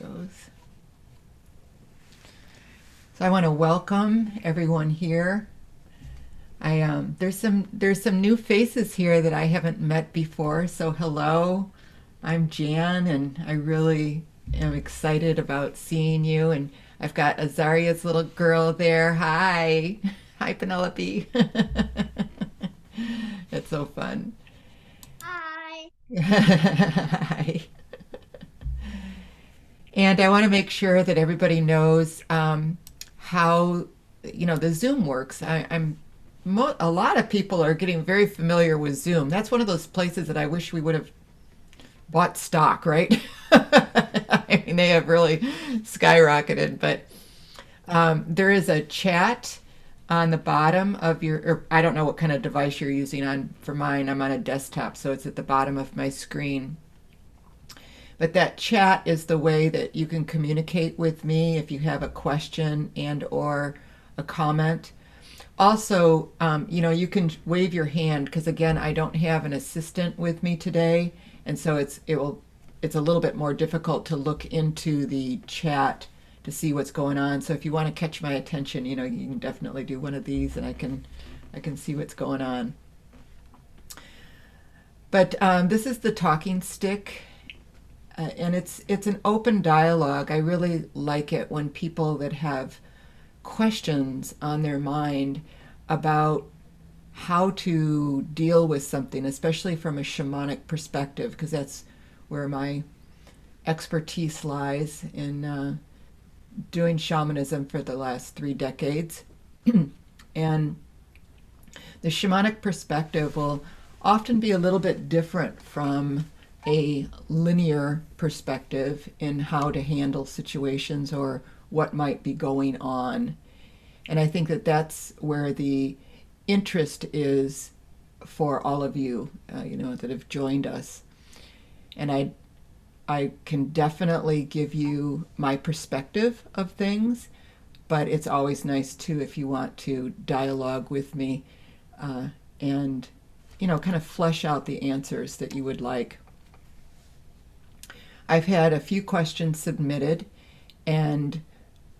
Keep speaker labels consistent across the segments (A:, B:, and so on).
A: goes. So I want to welcome everyone here. There's some new faces here that I haven't met before. So hello, I'm Jan, and I really am excited about seeing you. And I've got Azaria's little girl there. Hi, hi Penelope. It's so fun.
B: Hi.
A: Hi. And I want to make sure that everybody knows how the Zoom works. A lot of people are getting very familiar with Zoom. That's one of those places that I wish we would have bought stock, right? I mean, they have really skyrocketed, but there is a chat on the bottom of your, or I don't know what kind of device you're using on. For mine, I'm on a desktop, so it's at the bottom of my screen. But that chat is the way that you can communicate with me if you have a question and or a comment. Also, you can wave your hand because again, I don't have an assistant with me today, and so it's a little bit more difficult to look into the chat to see what's going on. So if you want to catch my attention, you can definitely do one of these, and I can see what's going on. But this is the talking stick, and it's an open dialogue. I really like it when people that have questions on their mind about how to deal with something, especially from a shamanic perspective, because that's where my expertise lies in doing shamanism for the last 3 decades. And the shamanic perspective will often be a little bit different from a linear perspective in how to handle situations or what might be going on. And I think that that's where the interest is for all of you, that have joined us. And I can definitely give you my perspective of things, but it's always nice too if you want to dialogue with me and kind of flesh out the answers that you would like. I've had a few questions submitted, and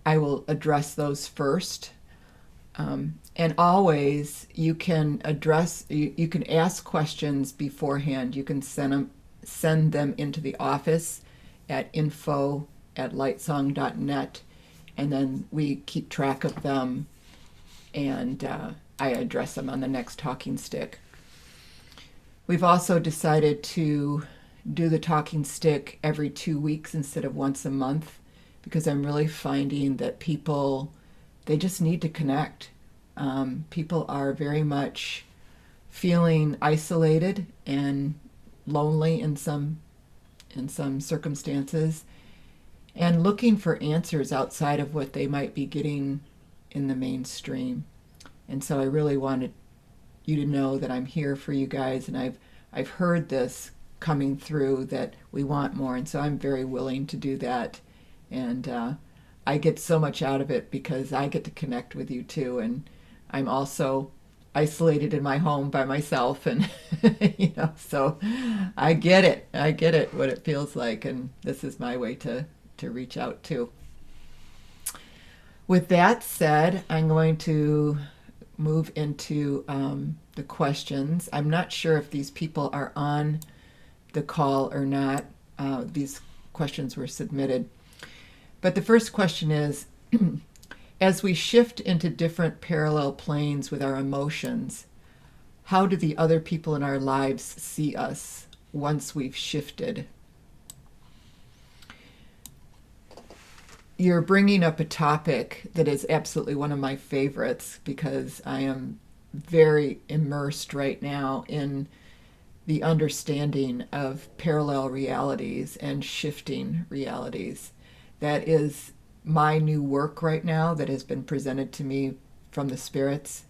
A: I will address those first. And always you can you can ask questions beforehand. You can send them into the office at info@lightsong.net, and then we keep track of them, and I address them on the next talking stick. We've also decided to do the talking stick every 2 weeks instead of once a month, because I'm really finding that they just need to connect. People are very much feeling isolated and lonely in some circumstances, and looking for answers outside of what they might be getting in the mainstream. And so I really wanted you to know that I'm here for you guys, and I've heard this coming through that we want more, and so I'm very willing to do that. And I get so much out of it because I get to connect with you too, and I'm also isolated in my home by myself, and so I get it what it feels like, and this is my way to reach out too. With that said, I'm going to move into the questions. I'm not sure if these people are on the call or not. These questions were submitted. But the first question is, as we shift into different parallel planes with our emotions, how do the other people in our lives see us once we've shifted? You're bringing up a topic that is absolutely one of my favorites, because I am very immersed right now in the understanding of parallel realities and shifting realities. That is my new work right now that has been presented to me from the spirits,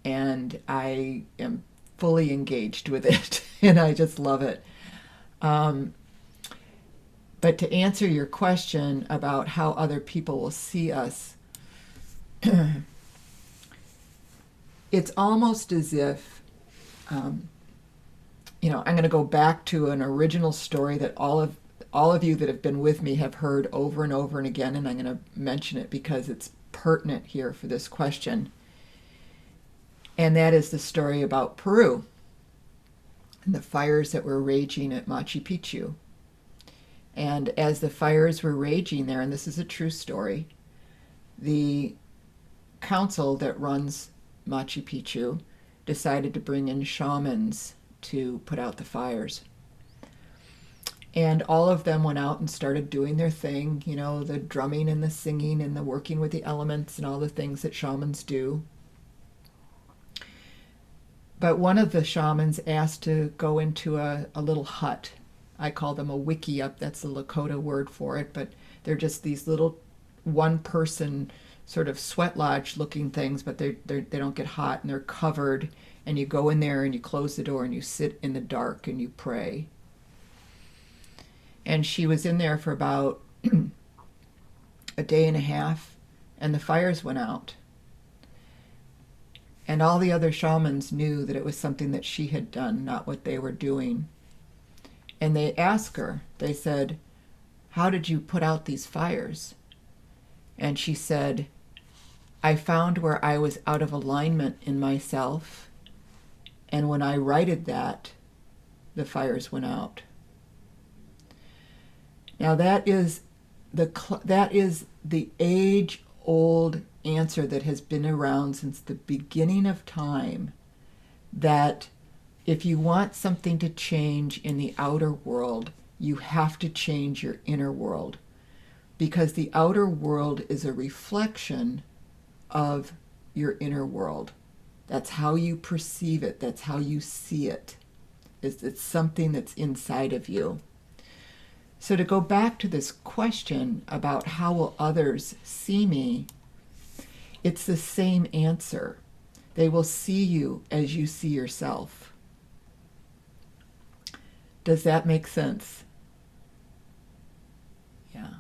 A: and I am fully engaged with it and I just love it. But to answer your question about how other people will see us, it's almost as if I'm going to go back to an original story that all all of you that have been with me have heard over and over and again, and I'm going to mention it because it's pertinent here for this question. And that is the story about Peru and the fires that were raging at Machu Picchu. And as the fires were raging there, and this is a true story, the council that runs Machu Picchu decided to bring in shamans to put out the fires. And all of them went out and started doing their thing, you know, the drumming and the singing and the working with the elements and all the things that shamans do. But one of the shamans asked to go into a little hut. I call them a wiki up, that's the Lakota word for it, but they're just these little one-person sort of sweat lodge looking things, but they don't get hot, and they're covered, and you go in there and you close the door and you sit in the dark and you pray. And she was in there for about a day and a half, and the fires went out. And all the other shamans knew that it was something that she had done, not what they were doing. And they asked her, they said, "How did you put out these fires?" And she said, "I found where I was out of alignment in myself, and when I righted that, the fires went out." Now that is the age-old answer that has been around since the beginning of time, that if you want something to change in the outer world, you have to change your inner world, because the outer world is a reflection of your inner world. That's how you perceive it. That's how you see it. It's something that's inside of you. So to go back to this question about how will others see me, it's the same answer. They will see you as you see yourself. Does that make sense? Yeah.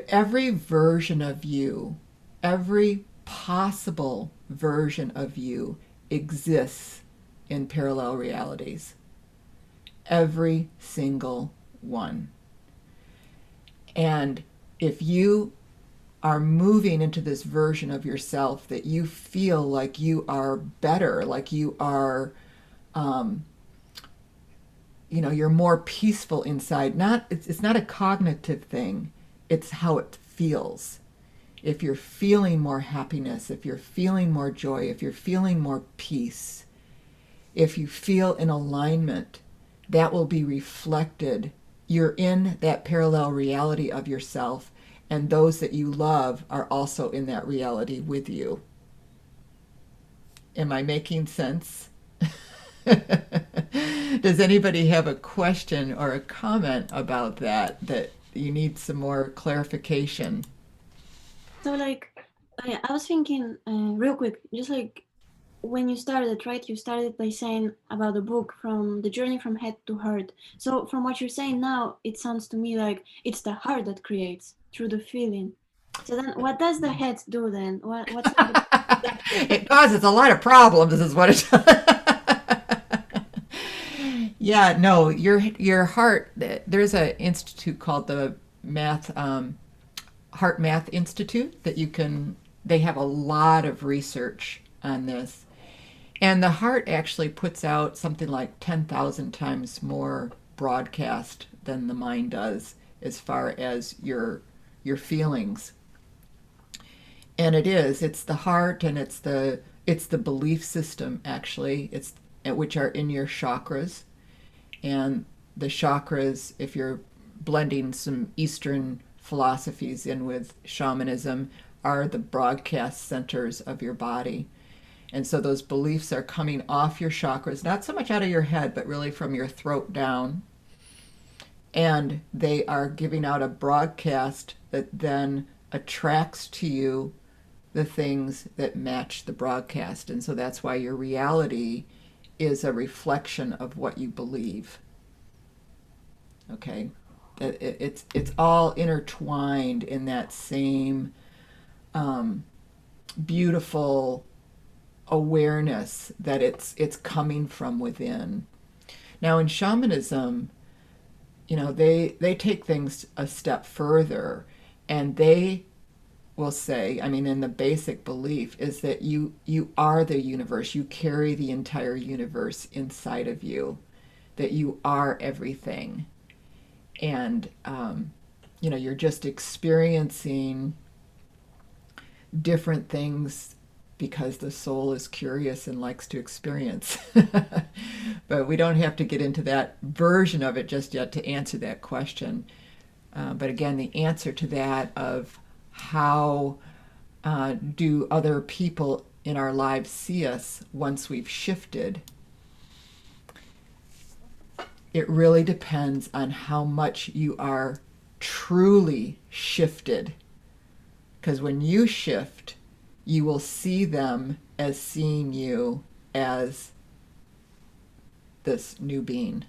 A: Every version of you, every possible version of you exists in parallel realities. Every single one. And if you are moving into this version of yourself that you feel like you are better, like you are, you're more peaceful inside. It's not a cognitive thing. It's how it feels. If you're feeling more happiness, if you're feeling more joy, if you're feeling more peace, if you feel in alignment, that will be reflected. You're in that parallel reality of yourself, and those that you love are also in that reality with you. Am I making sense? Does anybody have a question or a comment about that you need some more clarification?
C: So, I was thinking real quick, just like when you started, right? You started by saying about the book, from the journey from head to heart. So, from what you're saying now, it sounds to me like it's the heart that creates through the feeling. So then, what does the head do then? What's
A: It causes a lot of problems, is what it does. Yeah, no, your heart. There's an institute called the Heart Math Institute that you can. They have a lot of research on this, and the heart actually puts out something like 10,000 times more broadcast than the mind does, as far as your feelings. And it's the heart, and it's the belief system, actually, it's which are in your chakras. And the chakras, if you're blending some Eastern philosophies in with shamanism, are the broadcast centers of your body. And so those beliefs are coming off your chakras, not so much out of your head, but really from your throat down. And they are giving out a broadcast that then attracts to you the things that match the broadcast. And so that's why your reality is a reflection of what you believe. Okay? It's all intertwined in that same beautiful awareness that it's coming from within. Now in shamanism, they take things a step further, and they will say, I mean, in the basic belief is that you are the universe. You carry the entire universe inside of you, that you are everything. And you're just experiencing different things because the soul is curious and likes to experience. But we don't have to get into that version of it just yet to answer that question. But again, the answer to that of how do other people in our lives see us once we've shifted, it really depends on how much you are truly shifted. Because when you shift, you will see them as seeing you as this new being.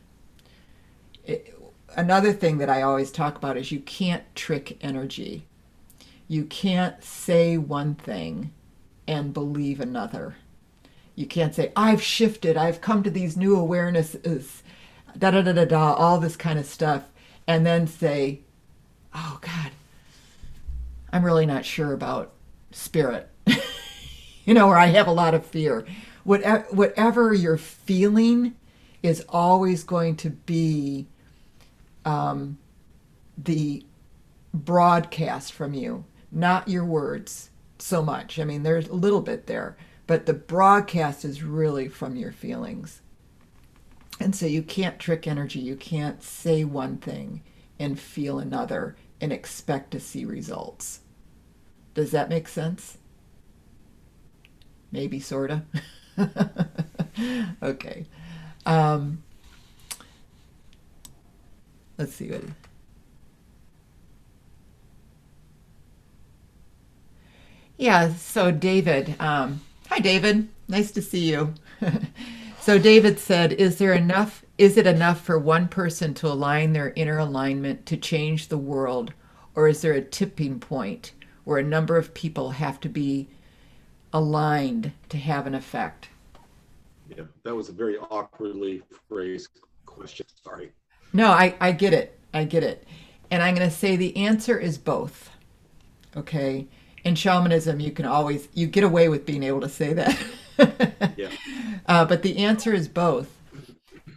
A: Another thing that I always talk about is you can't trick energy. You can't say one thing and believe another. You can't say, I've shifted, I've come to these new awarenesses, da da da da da, all this kind of stuff, and then say, oh God, I'm really not sure about spirit, or I have a lot of fear. Whatever you're feeling is always going to be the broadcast from you, not your words so much. I mean, there's a little bit there, but the broadcast is really from your feelings. And so you can't trick energy. You can't say one thing and feel another and expect to see results. Does that make sense? Maybe, sort of. Okay. Um, let's see what. Yeah, so David, hi David, nice to see you. So David said, is it enough for one person to align their inner alignment to change the world, or is there a tipping point where a number of people have to be aligned to have an effect?
D: Yeah, that was a very awkwardly phrased question. Sorry.
A: No, I get it. I get it. And I'm going to say the answer is both. Okay. In shamanism, you get away with being able to say that.
D: Yeah.
A: But the answer is both.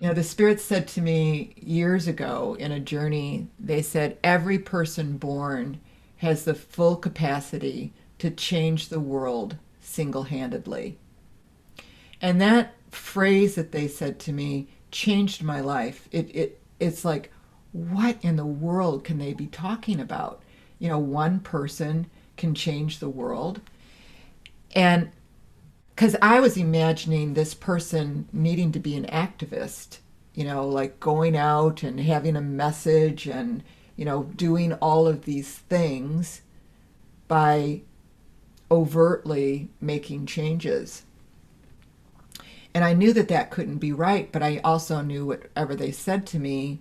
A: The spirits said to me years ago in a journey, they said every person born has the full capacity to change the world single-handedly. And that phrase that they said to me changed my life. It's like, what in the world can they be talking about? One person can change the world. And because I was imagining this person needing to be an activist, like going out and having a message and, doing all of these things by overtly making changes. And I knew that that couldn't be right, but I also knew whatever they said to me,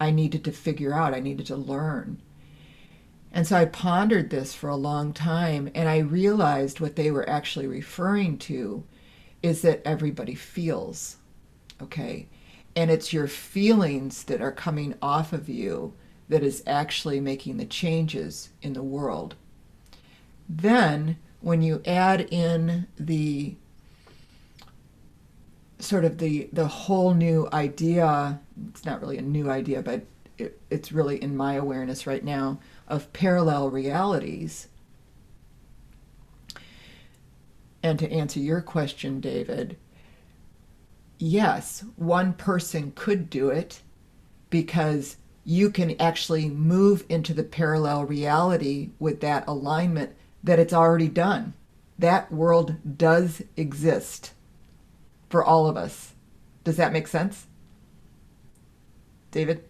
A: I needed to figure out, I needed to learn. And so I pondered this for a long time, and I realized what they were actually referring to is that everybody feels, okay? And it's your feelings that are coming off of you that is actually making the changes in the world. Then, when you add in the sort of the whole new idea, it's not really a new idea, but it's really in my awareness right now, of parallel realities. And to answer your question, David, yes, one person could do it because you can actually move into the parallel reality with that alignment that it's already done. That world does exist for all of us. Does that make sense? David?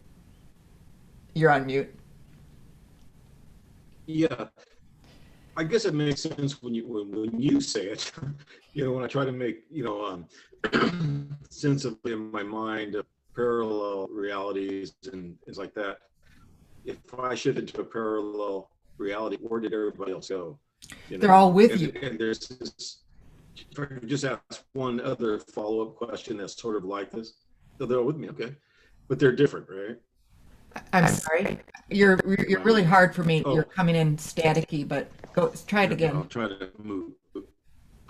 A: You're on mute.
D: Yeah, I guess it makes sense when you say it. When I try to make sense of in my mind of parallel realities and things like that. If I shift into a parallel reality, where did everybody else go?
A: They're all with you.
D: And there's this. If I could just ask one other follow-up question that's sort of like this. So they're all with me, okay? But they're different, right?
A: I'm sorry. You're really hard for me. You're
D: Oh,
A: coming in staticky, but go try it
D: here we go.
A: again.
D: I'll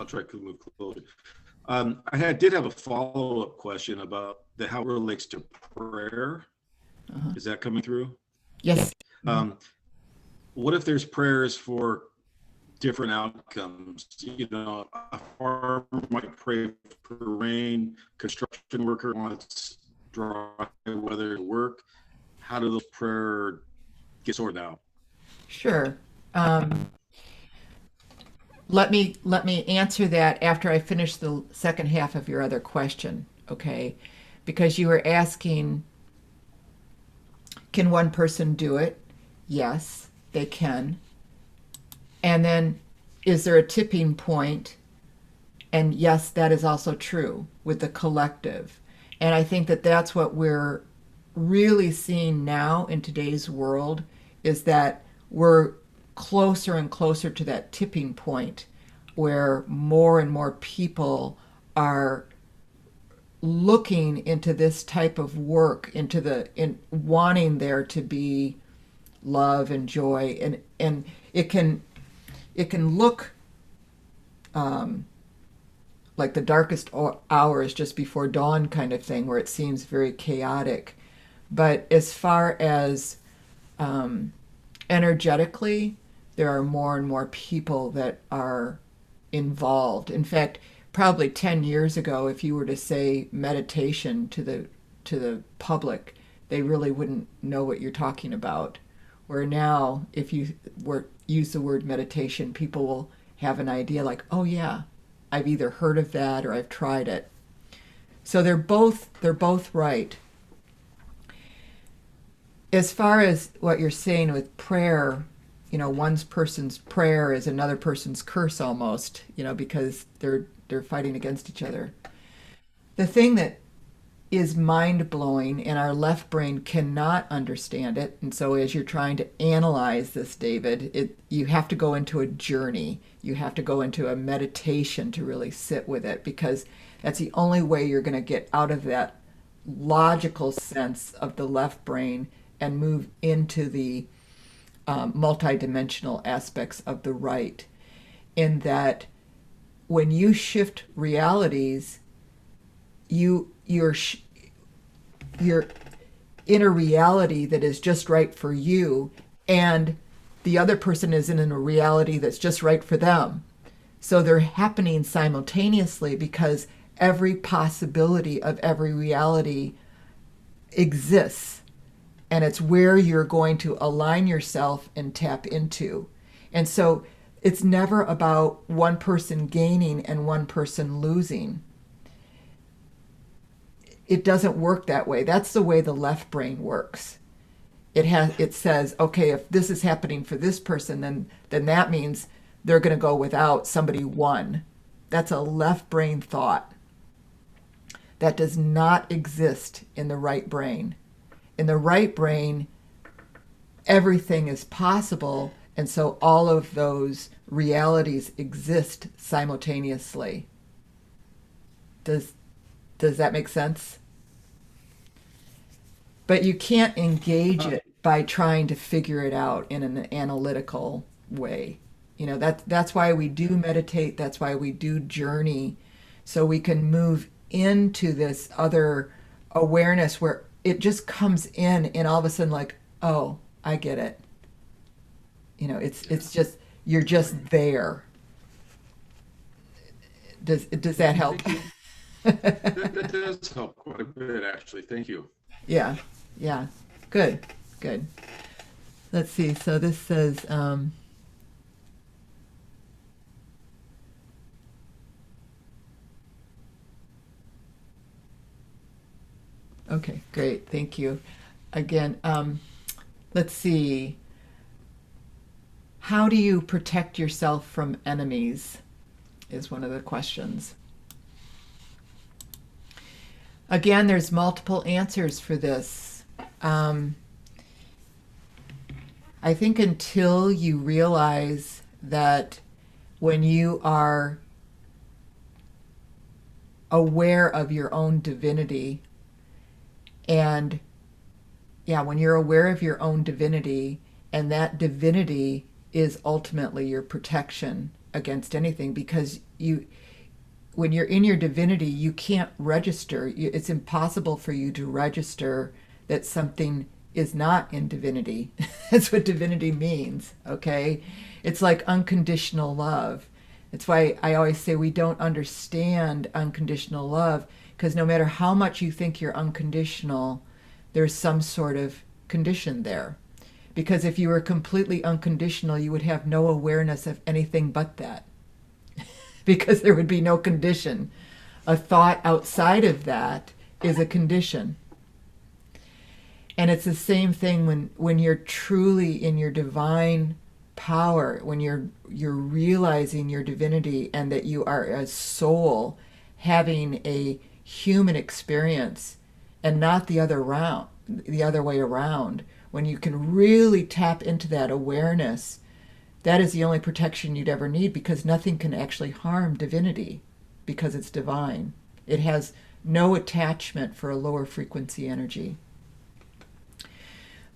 D: try to move closer. Did have a follow-up question about how it relates to prayer.
A: Uh-huh.
D: Is that coming through?
A: Yes.
D: Um, what if there's prayers for different outcomes? A farmer might pray for rain, construction worker wants dry weather to work. How do those prayer get sorted out?
A: Sure. Um, let me answer that after I finish the second half of your other question, okay? Because you were asking, can one person do it? Yes, they can. And then, is there a tipping point? And yes, that is also true with the collective. And I think that that's what we're really seeing now in today's world is that we're closer and closer to that tipping point where more and more people are looking into this type of work, into in wanting there to be love and joy, and it can look like the darkest hours just before dawn kind of thing, where it seems very chaotic. But as far as energetically, there are more and more people that are involved. In fact, probably 10 years ago, if you were to say meditation to the public, they really wouldn't know what you're talking about. Where now, if you use the word meditation, people will have an idea like, oh yeah, I've either heard of that or I've tried it. So they're both right. As far as what you're saying with prayer, one person's prayer is another person's curse almost, because they're fighting against each other. The thing that is mind blowing, and our left brain cannot understand it. And so, as you're trying to analyze this, David, you have to go into a journey. You have to go into a meditation to really sit with it, because that's the only way you're going to get out of that logical sense of the left brain and move into the multidimensional aspects of the right. In that, when you shift realities, you're in a reality that is just right for you, and the other person is in a reality that's just right for them. So they're happening simultaneously because every possibility of every reality exists, and it's where you're going to align yourself and tap into. And so it's never about one person gaining and one person losing. It doesn't work that way. That's the way the left brain works. It says, okay, if this is happening for this person, then that means they're going to go without, somebody won. That's a left brain thought. That does not exist in the right brain. In the right brain, everything is possible, and so all of those realities exist simultaneously. Does that make sense? But you can't engage it by trying to figure it out in an analytical way. That's why we do meditate, that's why we do journey, so we can move into this other awareness where it just comes in and all of a sudden, like, oh, I get it. It's just, you're just there. Does that help?
D: Thank you. That does help quite a bit, actually. Thank you.
A: Yeah, yeah. Good, good. Let's see. So this says, okay, great. Thank you. Again, let's see. How do you protect yourself from enemies? Is one of the questions. Again, there's multiple answers for this. I think until you realize that when you are aware of your own divinity and yeah, when you're aware of your own divinity, and that divinity is ultimately your protection against anything, because when you're in your divinity, you can't register. It's impossible for you to register that something is not in divinity. That's what divinity means, okay? It's like unconditional love. It's why I always say we don't understand unconditional love, because no matter how much you think you're unconditional, there's some sort of condition there. Because if you were completely unconditional, you would have no awareness of anything but that, because there would be no condition. A thought outside of that is a condition. And it's the same thing when you're truly in your divine power, when you're realizing your divinity and that you are a soul having a human experience and not the other way around. When you can really tap into that awareness, that is the only protection you'd ever need, because nothing can actually harm divinity because it's divine. It has no attachment for a lower frequency energy.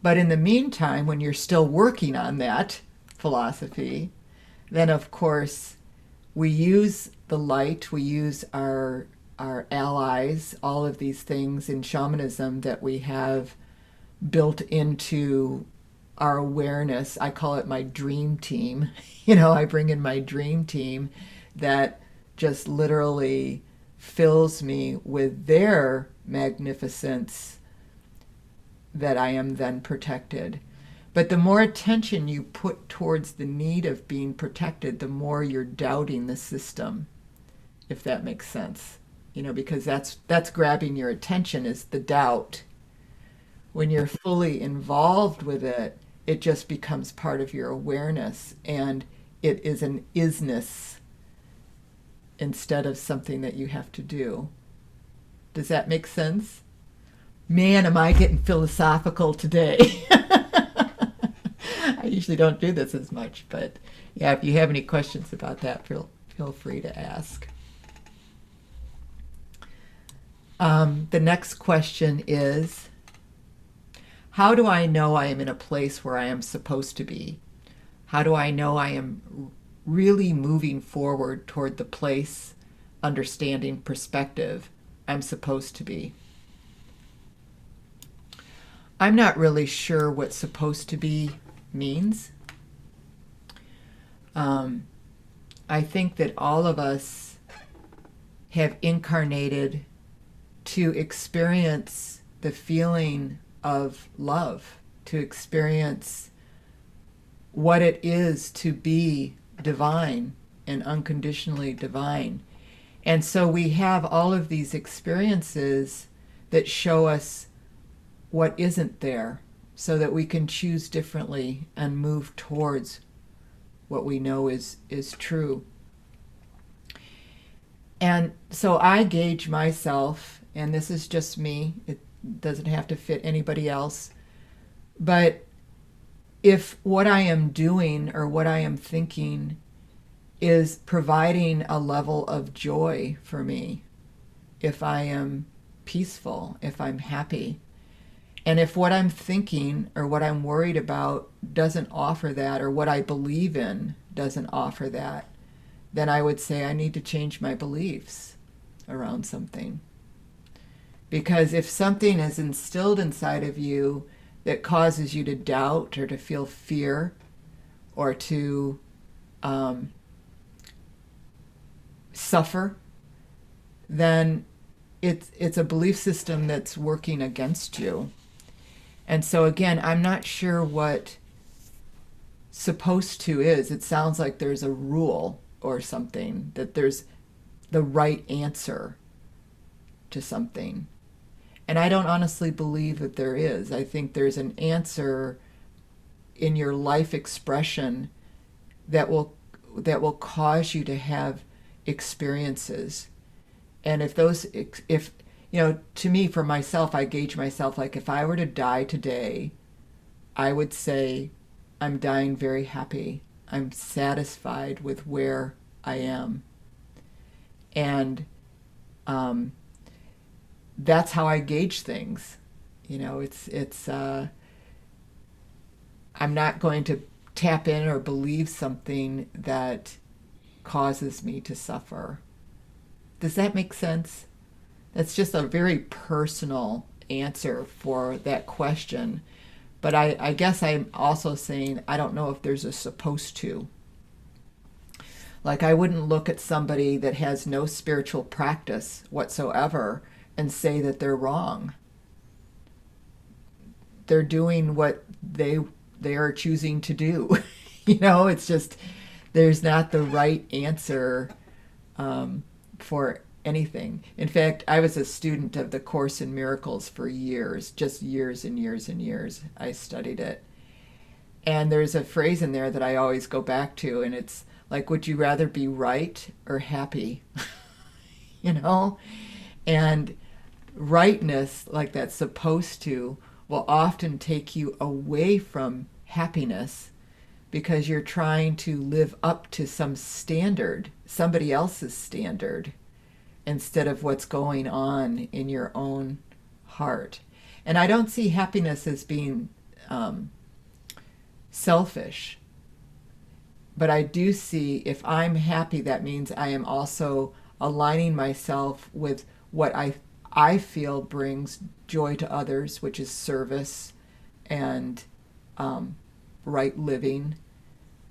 A: But in the meantime, when you're still working on that philosophy, then of course we use the light, we use our allies, all of these things in shamanism that we have built into our awareness. I call it my dream team. I bring in my dream team that just literally fills me with their magnificence, that I am then protected. But the more attention you put towards the need of being protected, the more you're doubting the system, if that makes sense. Because that's grabbing your attention, is the doubt. When you're fully involved with it, it just becomes part of your awareness, and it is an isness instead of something that you have to do. Does that make sense? Man, am I getting philosophical today. I usually don't do this as much, but yeah, if you have any questions about that, feel free to ask. The next question is, how do I know I am in a place where I am supposed to be? How do I know I am really moving forward toward the place, understanding, perspective I'm supposed to be? I'm not really sure what supposed to be means. I think that all of us have incarnated to experience the feeling of love, to experience what it is to be divine and unconditionally divine. And so we have all of these experiences that show us what isn't there, so that we can choose differently and move towards what we know is true. And so I gauge myself, and this is just me, it doesn't have to fit anybody else, but if what I am doing or what I am thinking is providing a level of joy for me, if I am peaceful, if I'm happy, and if what I'm thinking or what I'm worried about doesn't offer that, or what I believe in doesn't offer that, then I would say I need to change my beliefs around something. Because if something is instilled inside of you that causes you to doubt or to feel fear or to suffer, then it's a belief system that's working against you. And so again, I'm not sure what supposed to is. It sounds like there's a rule or something, that there's the right answer to something. And I don't honestly believe that there is. I think there's an answer in your life expression that will cause you to have experiences. And if to me, for myself, I gauge myself like, if I were to die today, I would say I'm dying very happy. I'm satisfied with where I am. And that's how I gauge things. You know, I'm not going to tap in or believe something that causes me to suffer. Does that make sense? That's just a very personal answer for that question. But I guess I'm also saying I don't know if there's a supposed to. Like, I wouldn't look at somebody that has no spiritual practice whatsoever and say that they're wrong. They're doing what they are choosing to do. You know, it's just there's not the right answer for anything. In fact, I was a student of the Course in Miracles for years, just years and years and years. I studied it. And there's a phrase in there that I always go back to, and it's like, would you rather be right or happy? You know? And rightness, like that's supposed to, will often take you away from happiness because you're trying to live up to some standard, somebody else's standard, instead of what's going on in your own heart. And I don't see happiness as being selfish, but I do see if I'm happy, that means I am also aligning myself with what I feel brings joy to others, which is service and right living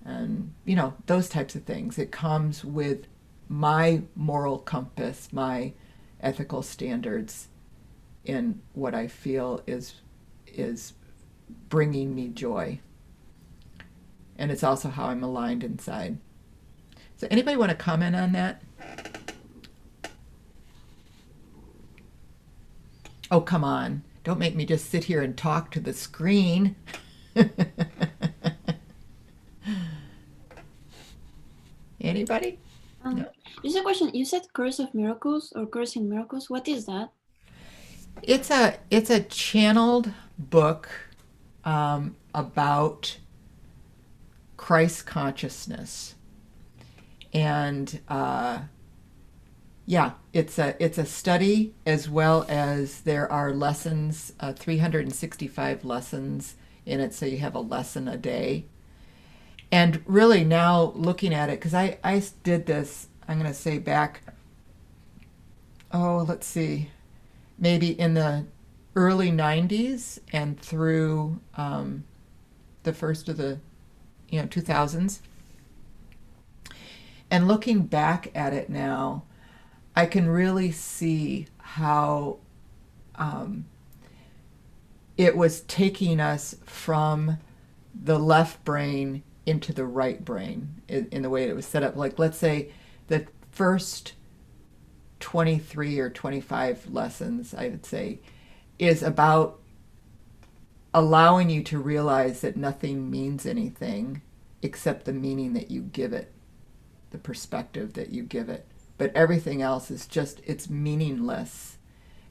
A: and, you know, those types of things. It comes with my moral compass, my ethical standards in what I feel is bringing me joy. And it's also how I'm aligned inside. So anybody want to comment on that? Oh, come on. Don't make me just sit here and talk to the screen. Anybody? No.
C: Just a question. You said Curse of Miracles or Curse in Miracles. What is that?
A: It's a channeled book about Christ consciousness. And yeah, it's a study, as well as there are lessons, 365 lessons in it, so you have a lesson a day. And really now looking at it, because I did this, I'm going to say back, let's see, maybe in the early 90s and through the first of the 2000s. And looking back at it now, I can really see how it was taking us from the left brain into the right brain in the way it was set up. Like, let's say the first 23 or 25 lessons, I would say, is about allowing you to realize that nothing means anything except the meaning that you give it, the perspective that you give it. But everything else is just, it's meaningless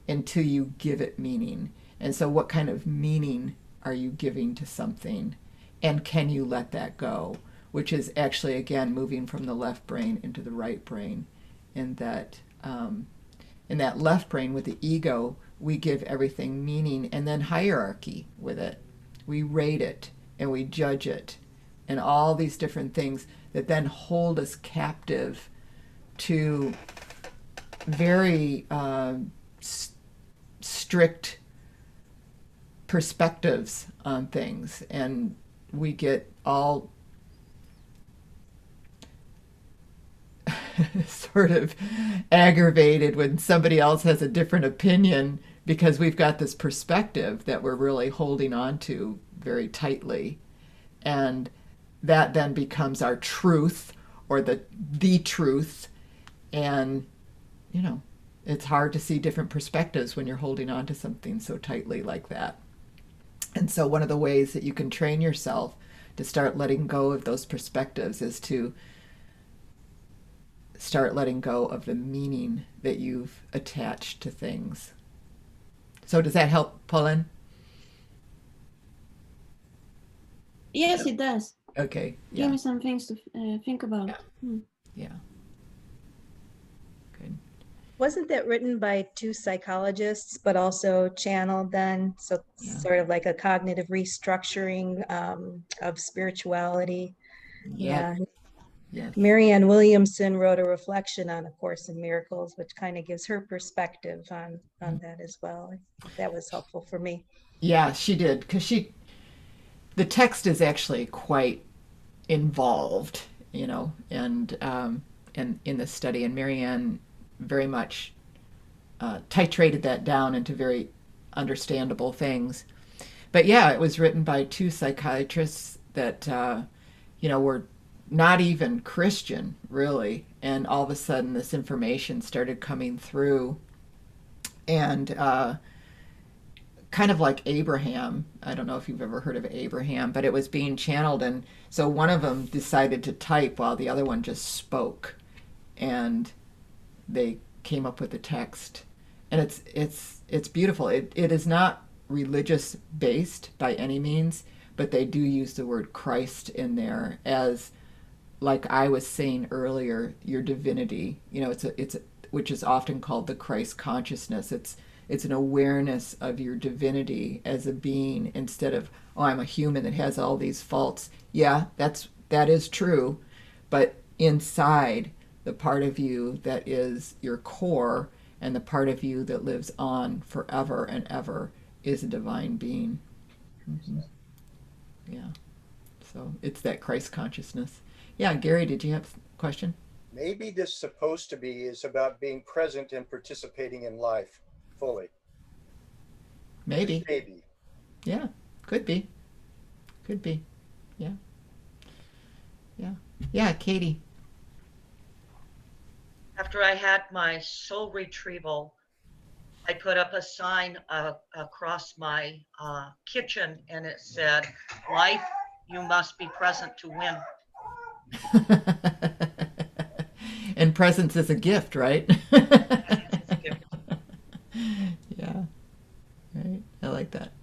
A: until you give it meaning. And so what kind of meaning are you giving to something? And can you let that go? Which is actually, again, moving from the left brain into the right brain. In that left brain with the ego, we give everything meaning and then hierarchy with it. We rate it and we judge it and all these different things that then hold us captive to very strict perspectives on things. And we get all sort of aggravated when somebody else has a different opinion, because we've got this perspective that we're really holding on to very tightly. And that then becomes our truth, or the truth. And, it's hard to see different perspectives when you're holding on to something so tightly like that. And so one of the ways that you can train yourself to start letting go of those perspectives is to start letting go of the meaning that you've attached to things. So does that help, Pauline?
C: Yes, it does.
A: Okay. Yeah.
C: Give me some things to think about.
A: Yeah. Good.
E: Wasn't that written by two psychologists, but also channeled then? So
A: Yeah.
E: sort of like a cognitive restructuring of spirituality.
A: Yep.
E: Yeah.
A: Yes.
E: Marianne Williamson wrote a reflection on A Course in Miracles, which kind of gives her perspective on that as well. That was helpful for me.
A: Yeah, she did, because the text is actually quite involved, and in the study, and Marianne very much titrated that down into very understandable things. But yeah, it was written by two psychiatrists that were not even Christian, really, and all of a sudden this information started coming through, and kind of like Abraham. I don't know if you've ever heard of Abraham, but it was being channeled, and so one of them decided to type while the other one just spoke, and they came up with the text, and it's beautiful. It is not religious based by any means, but they do use the word Christ in there as, like I was saying earlier, your divinity. It's which is often called the Christ consciousness. It's an awareness of your divinity as a being, instead of, oh, I'm a human that has all these faults. Yeah, that is true, but inside, the part of you that is your core and the part of you that lives on forever and ever is a divine being. Mm-hmm. Yeah. So it's that Christ consciousness. Yeah, Gary, did you have a question?
F: Maybe this supposed to be is about being present and participating in life fully.
A: Maybe.
F: Maybe.
A: Yeah, could be. Could be. Yeah. Yeah. Yeah, Katie.
G: After I had my soul retrieval, I put up a sign across my kitchen, and it said, "Life, you must be present to win."
A: And presence is a gift, right? Yeah. Right. I like that.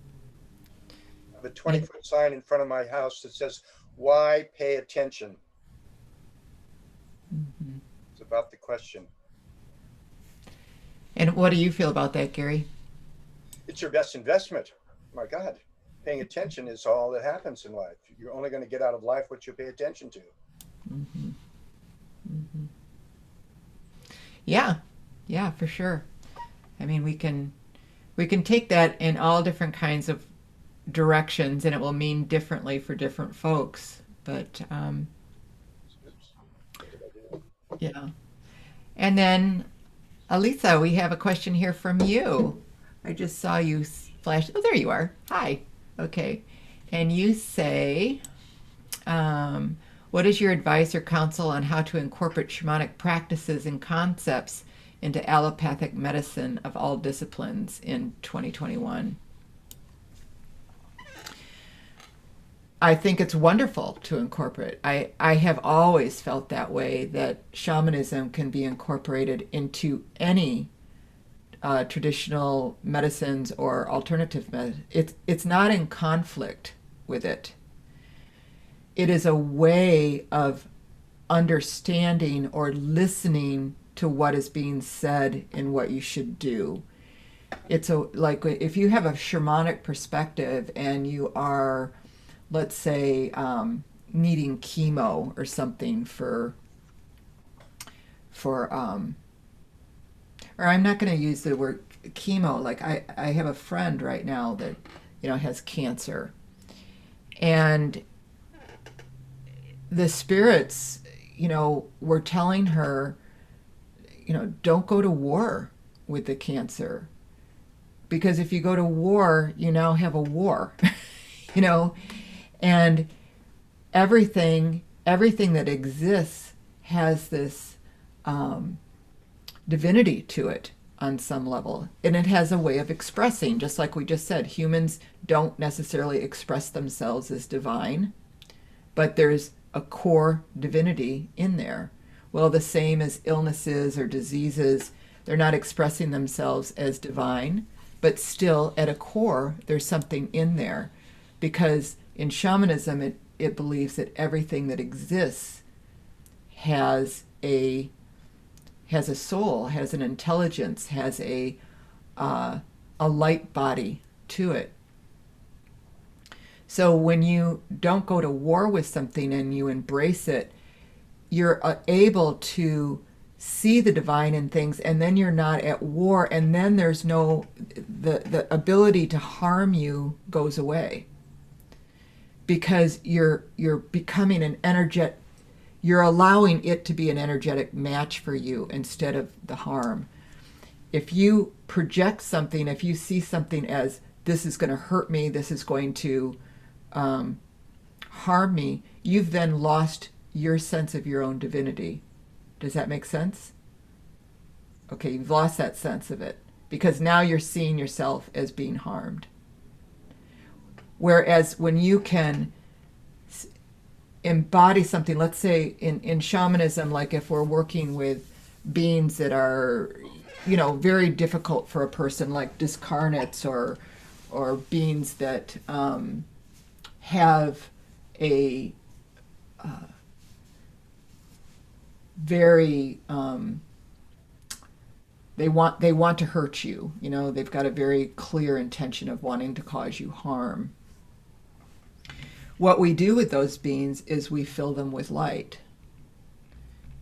F: I have a 20-foot sign in front of my house that says, "Why pay attention?"
A: Mm-hmm.
F: It's about the question.
A: And what do you feel about that, Gary?
F: It's your best investment. My God, paying attention is all that happens in life. You're only going to get out of life what you pay attention to.
A: Mm-hmm. Mm-hmm. Yeah. Yeah, for sure. I mean, we can take that in all different kinds of directions, and it will mean differently for different folks. But yeah. And then, Alisa, we have a question here from you. I just saw you flash. Oh, there you are. Hi. Okay. And you say, what is your advice or counsel on how to incorporate shamanic practices and concepts into allopathic medicine of all disciplines in 2021? I think it's wonderful to incorporate. I have always felt that way, that shamanism can be incorporated into any traditional medicines or alternative medicine. It's not in conflict with it. It is a way of understanding or listening to what is being said and what you should do. It's like if you have a shamanic perspective and you are, let's say, needing chemo or something or I'm not going to use the word chemo. Like I have a friend right now that, has cancer, and the spirits, were telling her, don't go to war with the cancer, because if you go to war, you now have a war, and everything that exists has this divinity to it on some level, and it has a way of expressing, just like we just said. Humans don't necessarily express themselves as divine, but there's a core divinity in there. Well, the same as illnesses or diseases, they're not expressing themselves as divine, but still at a core, there's something in there. Because in shamanism, it believes that everything that exists has a has a soul, has an intelligence, has a light body to it. So when you don't go to war with something and you embrace it, you're able to see the divine in things, and then you're not at war, and then there's no, the ability to harm you goes away, because you're becoming an energetic, you're allowing it to be an energetic match for you instead of the harm. If you project something, if you see something as, this is going to hurt me, this is going to harm me, you've then lost your sense of your own divinity. Does that make sense? Okay, you've lost that sense of it, because now you're seeing yourself as being harmed. Whereas when you can embody something, let's say in shamanism, like if we're working with beings that are, very difficult for a person, like discarnates or beings that have a very they want to hurt you. They've got a very clear intention of wanting to cause you harm. What we do with those beings is we fill them with light.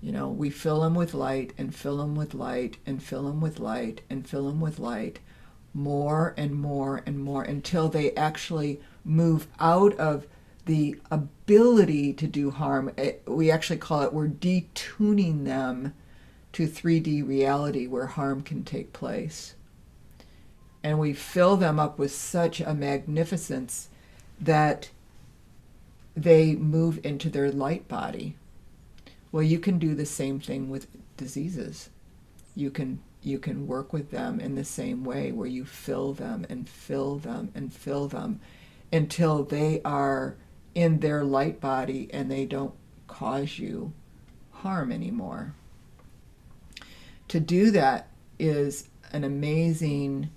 A: We fill them with light and fill them with light and fill them with light and fill them with light, more and more and more, until they actually move out of the ability to do harm. We actually call it, we're detuning them to 3D reality where harm can take place. And we fill them up with such a magnificence that they move into their light body. Well, you can do the same thing with diseases. You can work with them in the same way, where you fill them and fill them and fill them until they are in their light body and they don't cause you harm anymore. To do that is an amazing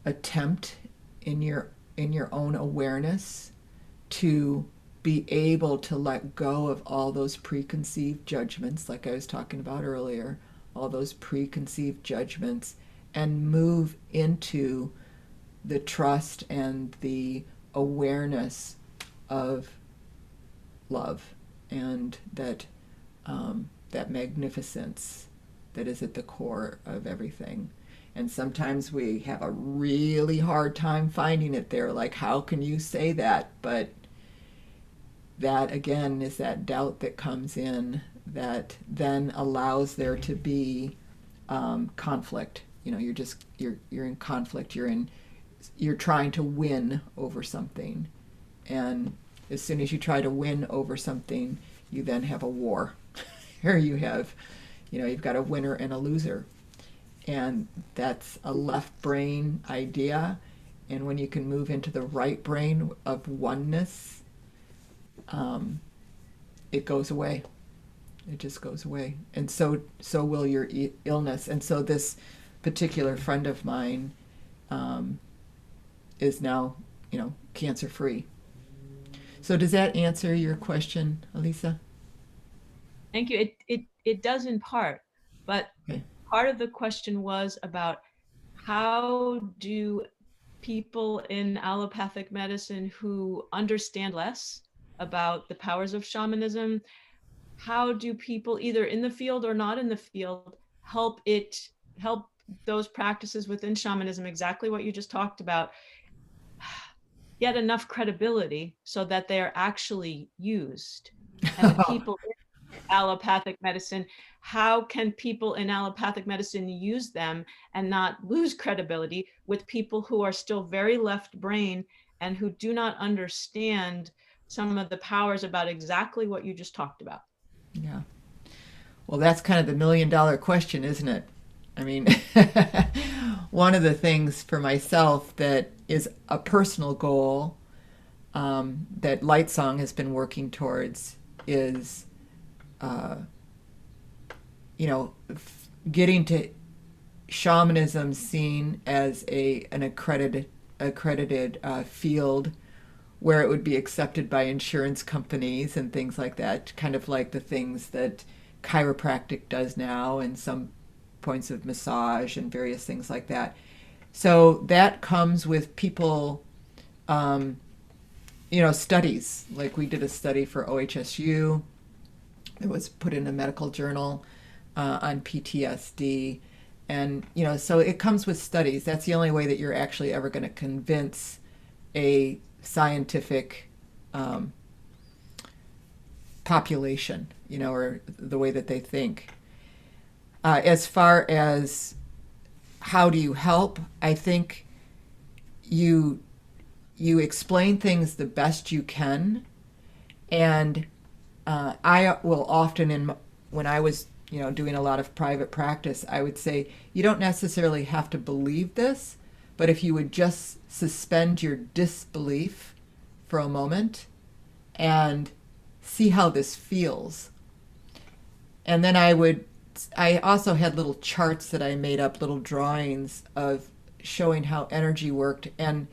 A: attempt in your own awareness to be able to let go of all those preconceived judgments, like I was talking about earlier, all those preconceived judgments, and move into the trust and the awareness of love and that magnificence that is at the core of everything. And sometimes we have a really hard time finding it there, like, how can you say that? But that, again, is that doubt that comes in that then allows there to be conflict. You're in conflict. You're trying to win over something, and as soon as you try to win over something, you then have a war. Here you have, you've got a winner and a loser, and that's a left brain idea. And when you can move into the right brain of oneness, it goes away. It just goes away. And so will your illness. And so this particular friend of mine is now, cancer free. So does that answer your question, Elisa?
H: Thank you. It does in part, but
A: Okay.
H: Part of the question was about how do people in allopathic medicine who understand less about the powers of shamanism, how do people either in the field or not in the field help those practices within shamanism, exactly what you just talked about, get enough credibility so that they are actually used? And the people in allopathic medicine, how can people in allopathic medicine use them and not lose credibility with people who are still very left brain and who do not understand some of the powers about exactly what you just talked about?
A: Yeah. Well, that's kind of the $1 million question, isn't it? I mean, one of the things for myself that is a personal goal that Lightsong has been working towards is, getting to shamanism seen as an accredited field where it would be accepted by insurance companies and things like that, kind of like the things that chiropractic does now and some points of massage and various things like that. So that comes with people, studies. Like we did a study for OHSU. It was put in a medical journal on PTSD. And, so it comes with studies. That's the only way that you're actually ever going to convince a scientific population, or the way that they think. As far as how do you help, I think you explain things the best you can. And I will often, when I was doing a lot of private practice, I would say you don't necessarily have to believe this, but if you would just suspend your disbelief for a moment and see how this feels. And then I also had little charts that I made up, little drawings of showing how energy worked, and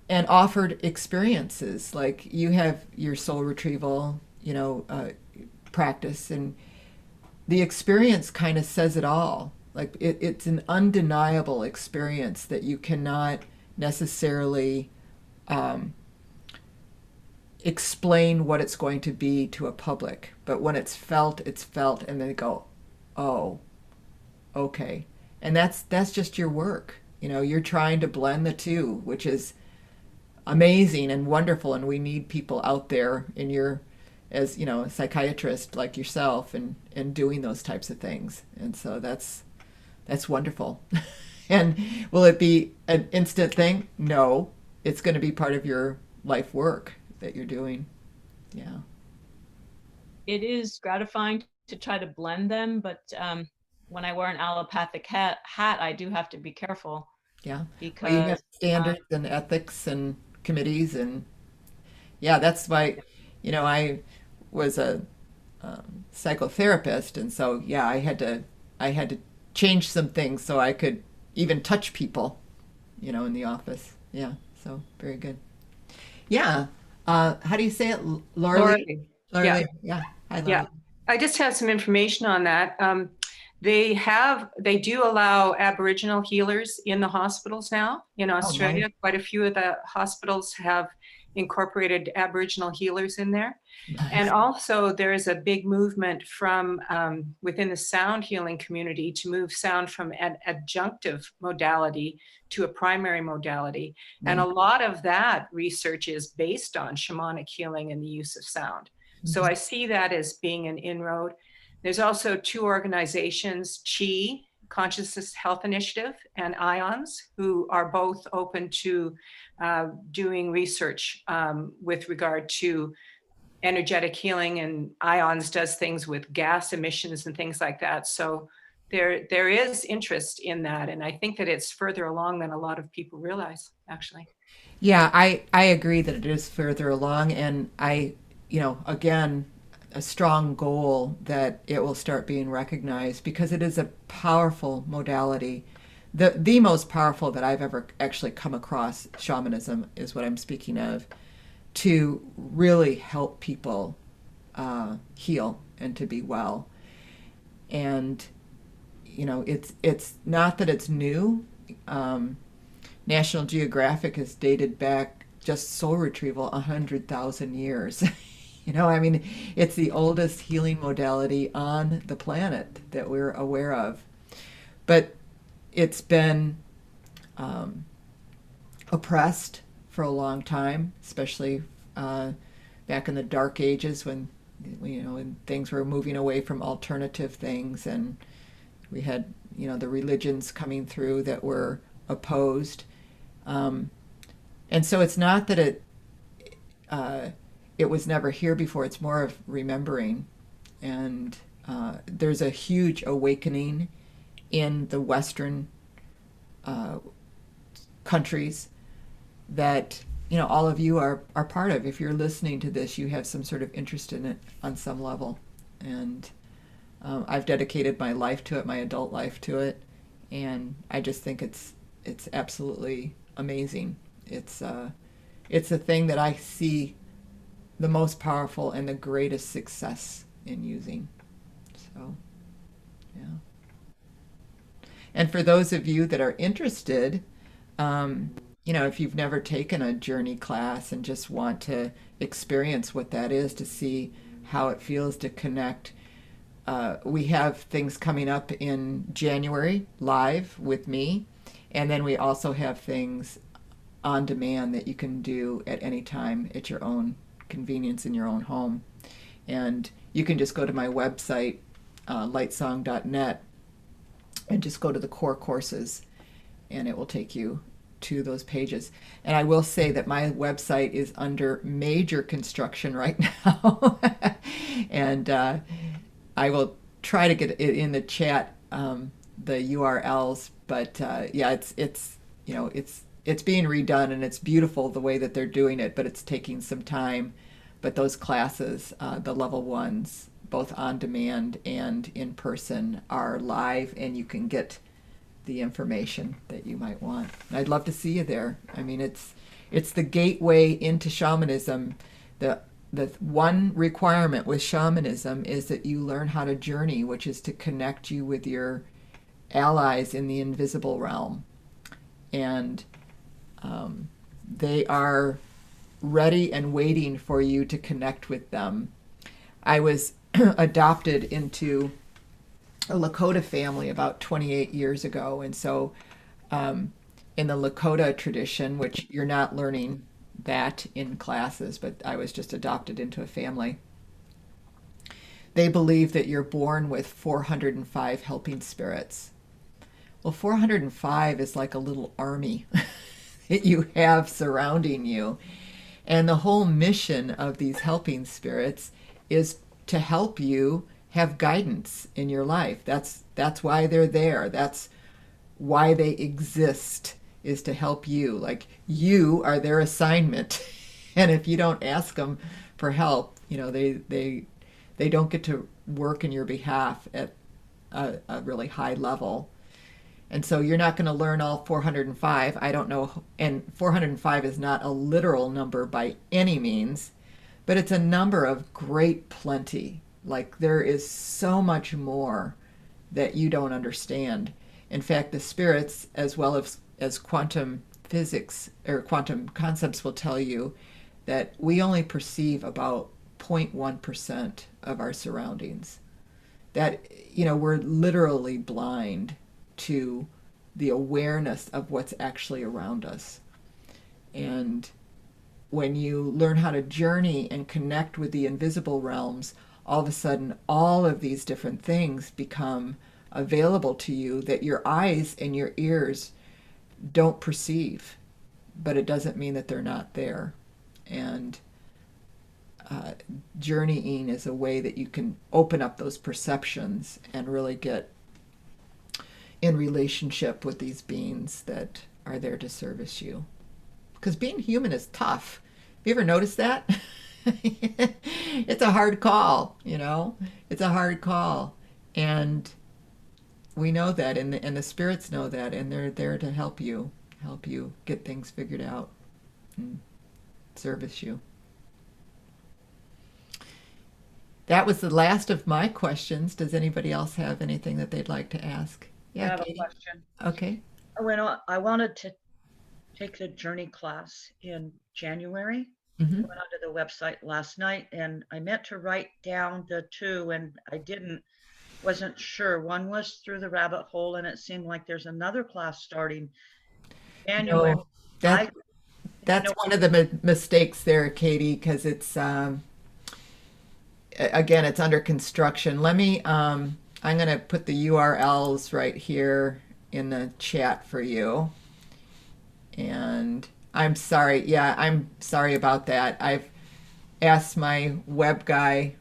A: offered experiences. Like you have your soul retrieval, practice, and the experience kind of says it all. Like it's an undeniable experience that you cannot necessarily explain what it's going to be to a public. But when it's felt, and they go, oh, okay. And that's just your work. You're trying to blend the two, which is amazing and wonderful. And we need people out there as a psychiatrist like yourself and doing those types of things. And so that's wonderful. And will it be an instant thing? No, it's going to be part of your life work that you're doing. Yeah.
H: It is gratifying to try to blend them, but when I wear an allopathic hat, I do have to be careful.
A: Yeah.
H: Because
A: well, you have standards and ethics and committees, and yeah, that's why, I was a psychotherapist, and so yeah, I had to change some things so I could even touch people, in the office. Yeah, so very good. Yeah. How do you say it? Laura Lee? Laura
I: Yeah.
A: Lee. Yeah. Hi, Laura.
I: Yeah, I just have some information on that. They do allow Aboriginal healers in the hospitals now in Australia.
A: nice.
I: Quite a few of the hospitals have incorporated Aboriginal healers in there.
A: Nice.
I: And also there is a big movement from within the sound healing community to move sound from an adjunctive modality to a primary modality. And a lot of that research is based on shamanic healing and the use of sound. So I see that as being an inroad. There's also two organizations, CHI, Consciousness Health Initiative, and IONS, who are both open to doing research with regard to energetic healing, and IONS does things with gas emissions and things like that. So there is interest in that, and I think that it's further along than a lot of people realize, actually.
A: Yeah, I agree that it is further along, and again, a strong goal that it will start being recognized, because it is a powerful modality. The most powerful that I've ever actually come across. Shamanism is what I'm speaking of, to really help people heal and to be well. And it's not that it's new. National Geographic has dated back just soul retrieval 100,000 years. It's the oldest healing modality on the planet that we're aware of. But it's been oppressed for a long time, especially back in the Dark Ages when things were moving away from alternative things, and we had the religions coming through that were opposed. And so it's not that it was never here before. It's more of remembering. And there's a huge awakening in the Western countries that all of you are part of. If you're listening to this, you have some sort of interest in it on some level. And I've dedicated my life to it, my adult life to it, and I just think it's absolutely amazing. It's it's the thing that I see the most powerful and the greatest success in using. So, yeah. And for those of you that are interested, if you've never taken a journey class and just want to experience what that is, to see how it feels to connect, we have things coming up in January live with me. And then we also have things on demand that you can do at any time at your own convenience in your own home. And you can just go to my website, lightsong.net, and just go to the core courses, and it will take you to those pages. And I will say that my website is under major construction right now. And I will try to get it in the chat, the URLs, but yeah, it's being redone, and it's beautiful the way that they're doing it, but it's taking some time. But those classes, the level ones, both on demand and in person, are live, and you can get the information that you might want. I'd love to see you there. I mean, it's the gateway into shamanism. The one requirement with shamanism is that you learn how to journey, which is to connect you with your allies in the invisible realm. And they are ready and waiting for you to connect with them. I was adopted into a Lakota family about 28 years ago. And so in the Lakota tradition, which you're not learning that in classes, but I was just adopted into a family, they believe that you're born with 405 helping spirits. Well, 405 is like a little army that you have surrounding you. And the whole mission of these helping spirits is to help you have guidance in your life. That's why they're there. That's why they exist, is to help you. Like, you are their assignment. And if you don't ask them for help, they don't get to work in your behalf at a really high level. And so you're not going to learn all 405. I don't know. And 405 is not a literal number by any means, but it's a number of great plenty. Like, there is so much more that you don't understand. In fact, the spirits, as well as quantum physics or quantum concepts, will tell you that we only perceive about 0.1% of our surroundings. That, we're literally blind to the awareness of what's actually around us. And when you learn how to journey and connect with the invisible realms, all of a sudden all of these different things become available to you that your eyes and your ears don't perceive. But it doesn't mean that they're not there. And journeying is a way that you can open up those perceptions and really get in relationship with these beings that are there to service you. Because being human is tough. Have you ever noticed that? It's a hard call, It's a hard call. And we know that, and the spirits know that, and they're there to help you get things figured out and service you. That was the last of my questions. Does anybody else have anything that they'd like to ask?
G: I have
A: Katie?
G: a question.
A: Okay.
G: I wanted to take the journey class in January.
A: Mm-hmm.
G: I went onto the website last night, and I meant to write down the two, and I wasn't sure. One was through the rabbit hole, and it seemed like there's another class starting January.
A: No, that's one of the mistakes there, Katie, because it's again, it's under construction. Let me I'm going to put the URLs right here in the chat for you. And I'm sorry. Yeah, I'm sorry about that. I've asked my web guy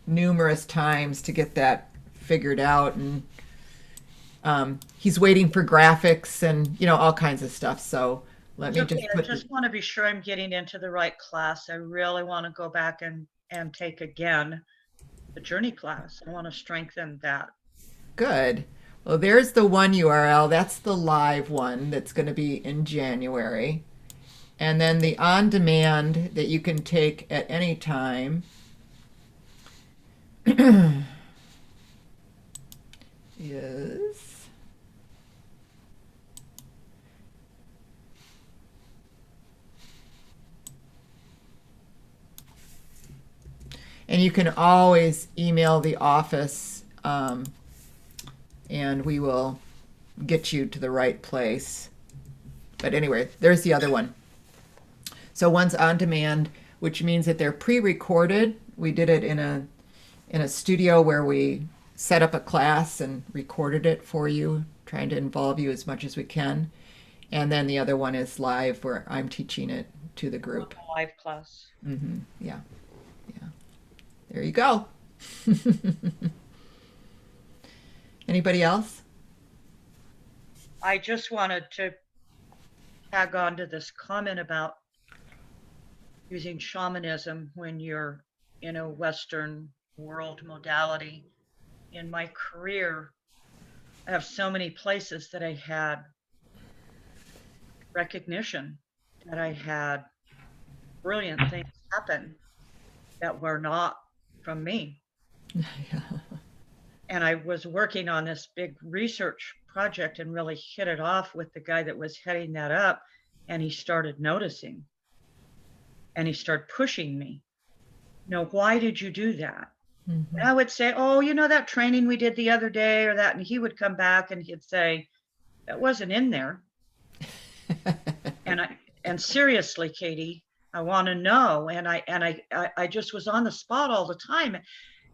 A: numerous times to get that figured out. And he's waiting for graphics and, all kinds of stuff. So let me just
G: I just want to be sure I'm getting into the right class. I really want to go back and take again the journey class. I want to strengthen that.
A: Good. Well, there's the one URL. That's the live one that's going to be in January. And then the on-demand that you can take at any time is and you can always email the office, and we will get you to the right place. But anyway, there's the other one. So one's on demand, which means that they're pre-recorded. We did it in a studio where we set up a class and recorded it for you, trying to involve you as much as we can. And then the other one is live, where I'm teaching it to the group.
G: Live class.
A: Yeah. There you go. Anybody else?
G: I just wanted to tag on to this comment about using shamanism when you're in a Western world modality. In my career, I have so many places that I had recognition, that I had brilliant things happen that were not from me.
A: Yeah.
G: And I was working on this big research project and really hit it off with the guy that was heading that up. And he started noticing and he started pushing me. Why did you do that?
A: Mm-hmm.
G: And I would say, oh, that training we did the other day or that. And he would come back and he'd say, that wasn't in there. And seriously, Katie, I want to know. And I just was on the spot all the time.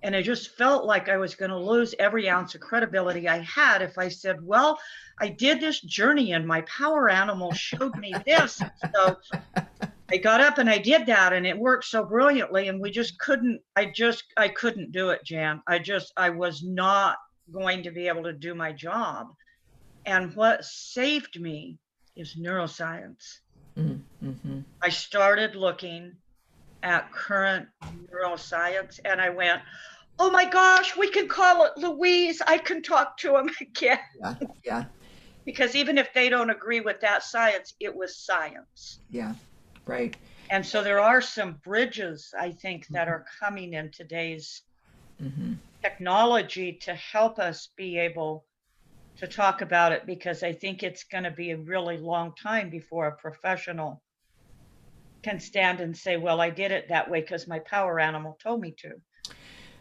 G: And I just felt like I was going to lose every ounce of credibility I had if I said, well, I did this journey and my power animal showed me this. So I got up and I did that and it worked so brilliantly. And I couldn't do it, Jan. I was not going to be able to do my job. And what saved me is neuroscience.
A: Mm-hmm.
G: I started looking at current neuroscience and I went, oh my gosh, we can call it Louise. I can talk to him again.
A: Yeah.
G: Because even if they don't agree with that science, it was science.
A: Yeah, right.
G: And so there are some bridges, I think, that are coming in today's technology to help us be able to talk about it, because I think it's going to be a really long time before a professional can stand and say, well, I did it that way because my power animal told me to.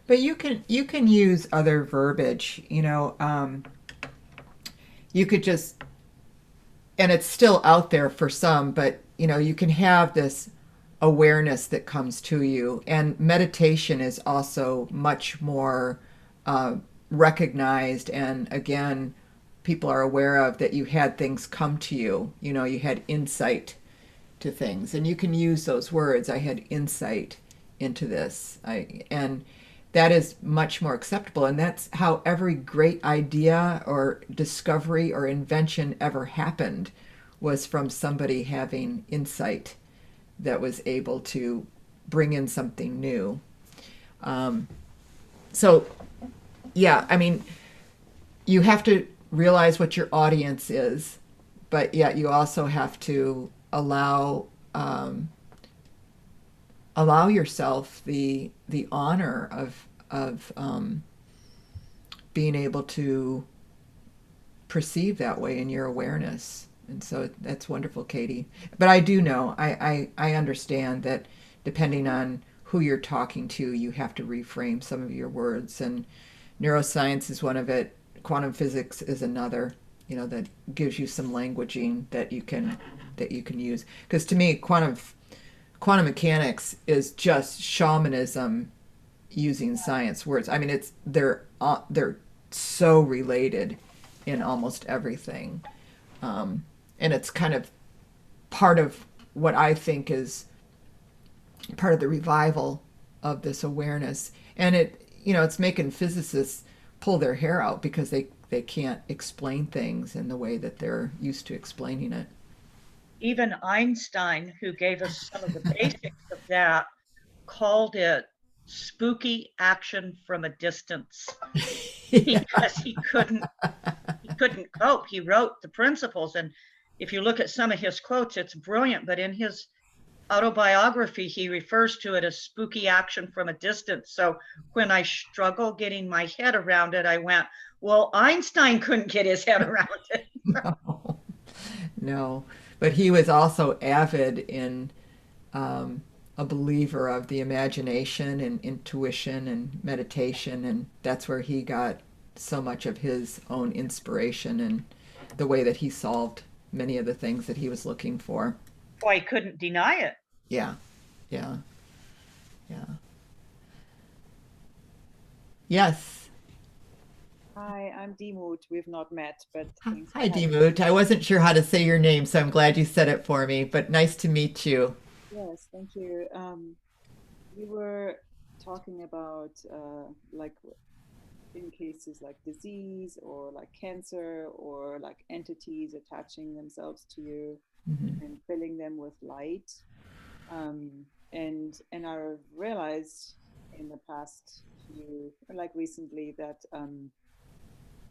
A: But you can use other verbiage, you could just, and it's still out there for some, but you can have this awareness that comes to you. And meditation is also much more recognized. And again, people are aware of that you had things come to you, you had insight to things, and you can use those words. I had insight into this. And that is much more acceptable. And that's how every great idea or discovery or invention ever happened, was from somebody having insight that was able to bring in something new. So, yeah, I mean, you have to realize what your audience is, but yet you also have to allow yourself the honor of being able to perceive that way in your awareness. And so that's wonderful, Katie. But I do know, I understand that depending on who you're talking to, you have to reframe some of your words. And neuroscience is one of it. Quantum physics is another, that gives you some languaging that you can use. Because to me, quantum mechanics is just shamanism using science words. I mean, they're so related in almost everything, and it's kind of part of what I think is part of the revival of this awareness. And it's making physicists pull their hair out because they can't explain things in the way that they're used to explaining it.
G: Even Einstein, who gave us some of the basics of that, called it spooky action from a distance. Because he couldn't cope. He wrote the principles, and if you look at some of his quotes, it's brilliant. But in his autobiography, he refers to it as spooky action from a distance. So when I struggle getting my head around it, I went, well, Einstein couldn't get his head around it.
A: No, no. But he was also avid in a believer of the imagination and intuition and meditation, and that's where he got so much of his own inspiration and the way that he solved many of the things that he was looking for.
G: Well, I couldn't deny it.
A: Yeah, yeah, yeah. Yes.
J: Hi, I'm Dimut. We've not met, but thanks for
A: Hi,
J: having me.
A: Dimut. I wasn't sure how to say your name, so I'm glad you said it for me, but nice to meet you.
J: Yes, thank you. You were talking about like in cases like disease or like cancer or like entities attaching themselves to you
A: Mhm.
J: and filling them with light. And I realized in the past few, like recently, that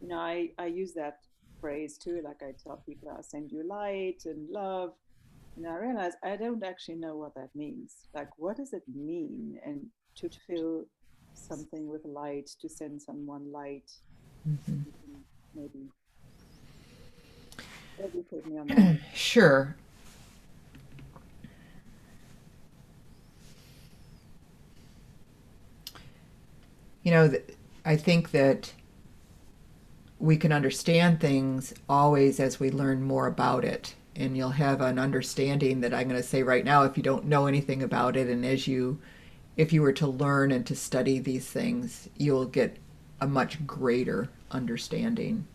J: you know, I use that phrase too. Like I tell people, I'll send you light and love. And I realize I don't actually know what that means. Like, what does it mean? And to fill something with light, to send someone light,
A: Mhm.
J: you can maybe educate me on that.
A: Sure. You know, I think that we can understand things always as we learn more about it. And you'll have an understanding that I'm going to say right now if you don't know anything about it. And if you were to learn and to study these things, you'll get a much greater understanding.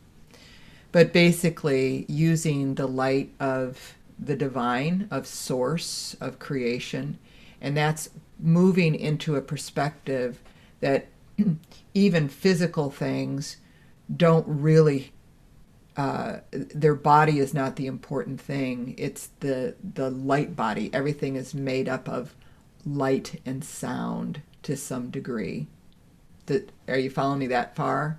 A: But basically, using the light of the divine, of source, of creation, and that's moving into a perspective that even physical things don't really their body is not the important thing. It's the light body. Everything is made up of light and sound to some degree. Are you following me that far?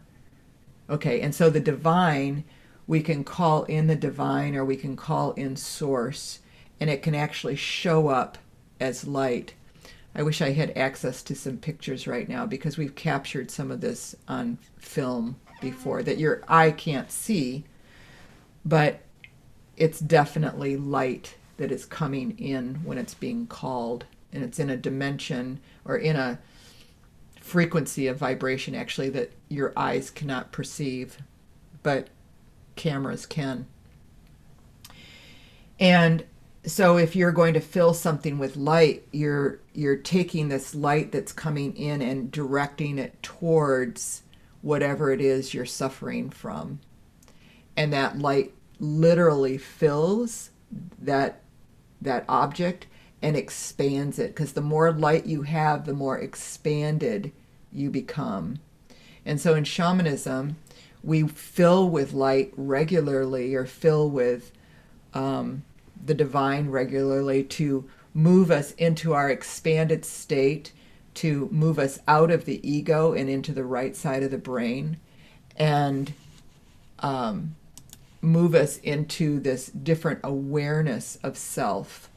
A: Okay, and so the divine, we can call in the divine or we can call in source, and it can actually show up as light. I wish I had access to some pictures right now because we've captured some of this on film before that your eye can't see, but it's definitely light that is coming in when it's being called, and it's in a dimension or in a frequency of vibration actually that your eyes cannot perceive, but cameras can. And so if you're going to fill something with light, you're taking this light that's coming in and directing it towards whatever it is you're suffering from. And that light literally fills that object and expands it, because the more light you have, the more expanded you become. And so in shamanism, we fill with light regularly or fill with the divine regularly to move us into our expanded state, to move us out of the ego and into the right side of the brain, and move us into this different awareness of self.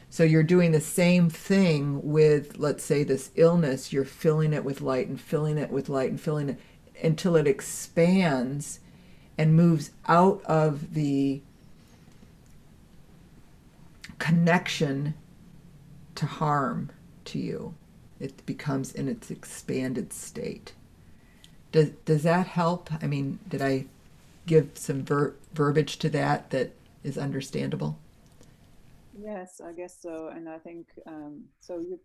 A: So you're doing the same thing with, let's say, this illness. You're filling it with light and filling it with light and filling it until it expands and moves out of the connection to harm to you. It becomes in its expanded state. Does that help? I mean, did I give some verbiage to that is understandable?
J: Yes, I guess so. And I think so. You're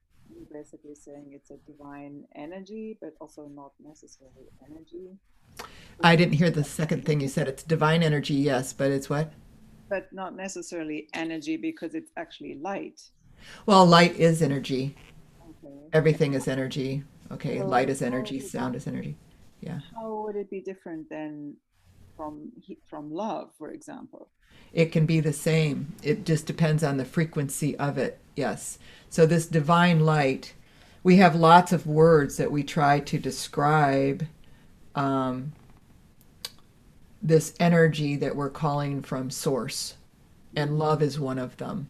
J: basically saying it's a divine energy, but also not necessarily energy.
A: I didn't hear the second thing you said. It's divine energy, yes, but it's what?
J: But not necessarily energy because it's actually light.
A: Well, light is energy.
J: Okay.
A: Everything is energy. Okay,
J: So
A: light is energy, sound is energy. Yeah.
J: how would it be different than from love, for example?
A: It can be the same. It just depends on the frequency of it. Yes. So this divine light, we have lots of words that we try to describe this energy that we're calling from source. and love is one of them.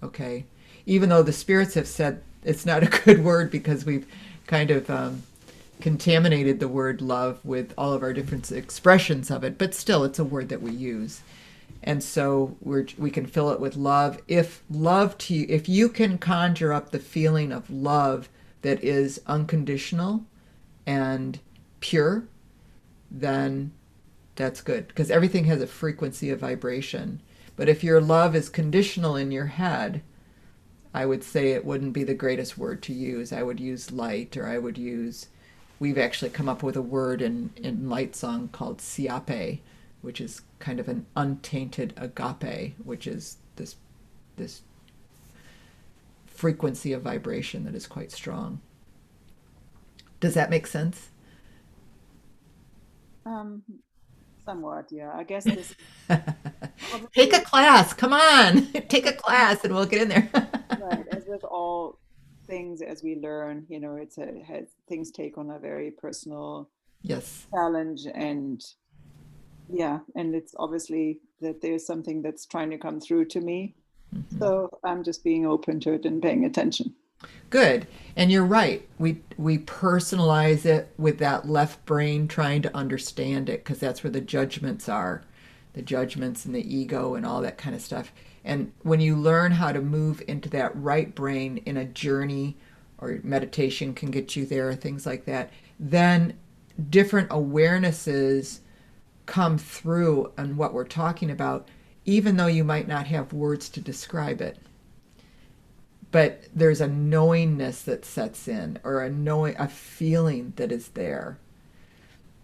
A: Okay, even though the spirits have said it's not a good word because we've kind of contaminated the word love with all of our different expressions of it, but still it's a word that we use. And so we can fill it with love. If love to you, if you can conjure up the feeling of love that is unconditional and pure, then that's good, because everything has a frequency of vibration. But if your love is conditional in your head, I would say it wouldn't be the greatest word to use. I would use light, or I would use, we've actually come up with a word in Light Song called siape, which is kind of an untainted agape, which is this frequency of vibration that is quite strong. Does that make sense?
J: Somewhat, yeah. I guess this
A: Take a class. Come on. Take a class and we'll get in there.
J: right. As with all things, as we learn, you know, things take on a very personal
A: Yes.
J: challenge, and yeah, and it's obviously that there's something that's trying to come through to me.
A: Mm-hmm.
J: So I'm just being open to it and paying attention.
A: Good. And you're right. We personalize it with that left brain trying to understand it, because that's where the judgments are. The judgments and the ego and all that kind of stuff. And when you learn how to move into that right brain in a journey, or meditation can get you there, things like that, then different awarenesses come through on what we're talking about, even though you might not have words to describe it. But there's a knowingness that sets in, or a feeling that is there.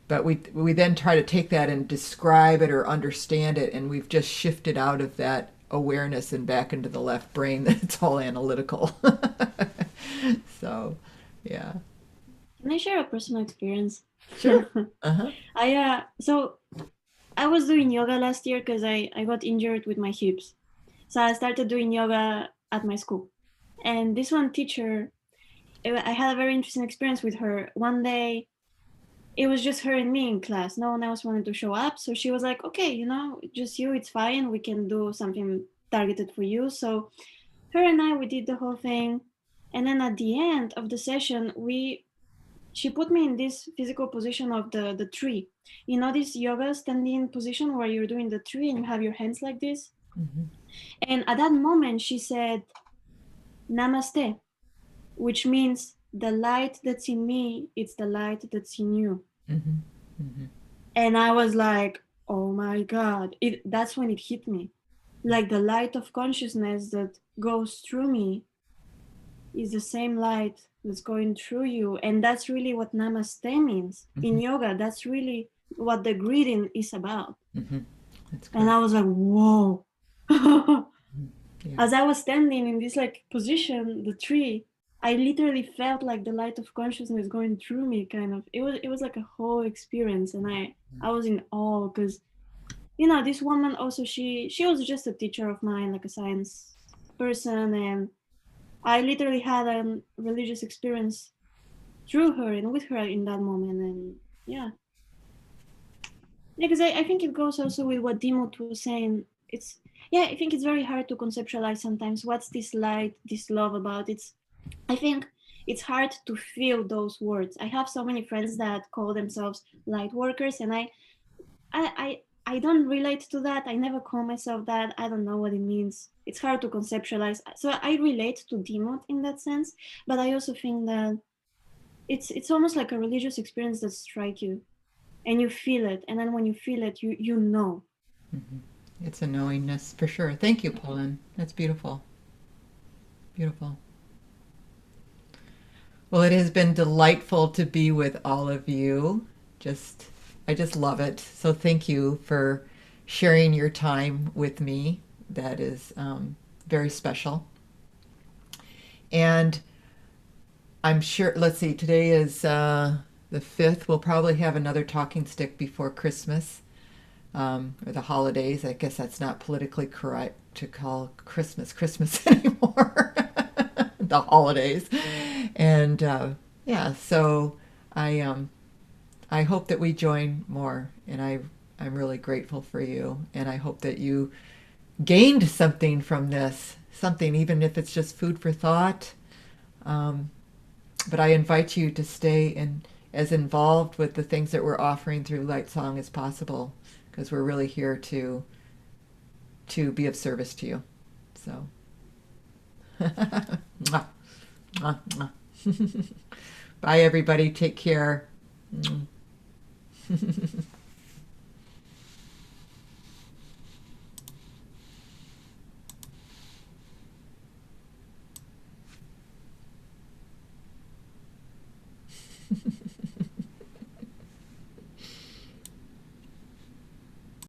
A: But we then try to take that and describe it or understand it, and we've just shifted out of that awareness and back into the left brain that it's all analytical. So, yeah.
C: Can I share a personal experience?
A: Sure. Uh-huh.
C: So I was doing yoga last year because I got injured with my hips. So I started doing yoga at my school. And this one teacher, I had a very interesting experience with her. One day, it was just her and me in class. No one else wanted to show up. So she was like, okay, you know, just you, it's fine. We can do something targeted for you. So her and I, we did the whole thing. And then at the end of the session, she put me in this physical position of the tree. You know, this yoga standing position where you're doing the tree and you have your hands like this.
A: Mm-hmm.
C: And at that moment, she said, Namaste, which means the light that's in me, it's the light that's in you.
A: Mm-hmm. Mm-hmm.
C: And I was like, oh my God, that's when it hit me. Like the light of consciousness that goes through me is the same light that's going through you. And that's really what Namaste means.
A: Mm-hmm.
C: In yoga, that's really what the greeting is about.
A: Mm-hmm. That's
C: And I was like, whoa.
A: Yeah.
C: As I was standing in this like position, the tree, I literally felt like the light of consciousness going through me, kind of. It was like a whole experience, and I was in awe because, you know, this woman also, she was just a teacher of mine, like a science person, and I literally had a religious experience through her and with her in that moment. And yeah, because I think it goes also with what Dimut was saying. I think it's very hard to conceptualize sometimes. What's this light, this love about? I think it's hard to feel those words. I have so many friends that call themselves light workers, and I don't relate to that. I never call myself that. I don't know what it means. It's hard to conceptualize. So I relate to Dimut in that sense, but I also think that it's almost like a religious experience that strikes you, and you feel it, and then when you feel it, you know.
A: Mm-hmm. It's a knowingness for sure. Thank you, Pauline. That's beautiful. Beautiful. Well, it has been delightful to be with all of you. I just love it. So thank you for sharing your time with me. That is very special. And I'm sure, let's see, today is the 5th. We'll probably have another talking stick before Christmas. Or the holidays. I guess that's not politically correct to call Christmas anymore. The holidays. And yeah, so I hope that we join more, and I'm really grateful for you, and I hope that you gained something from this, something, even if it's just food for thought. But I invite you to stay as involved with the things that we're offering through Light Song as possible, because we're really here to be of service to you. So, mwah, mwah, mwah. Bye, everybody. Take care.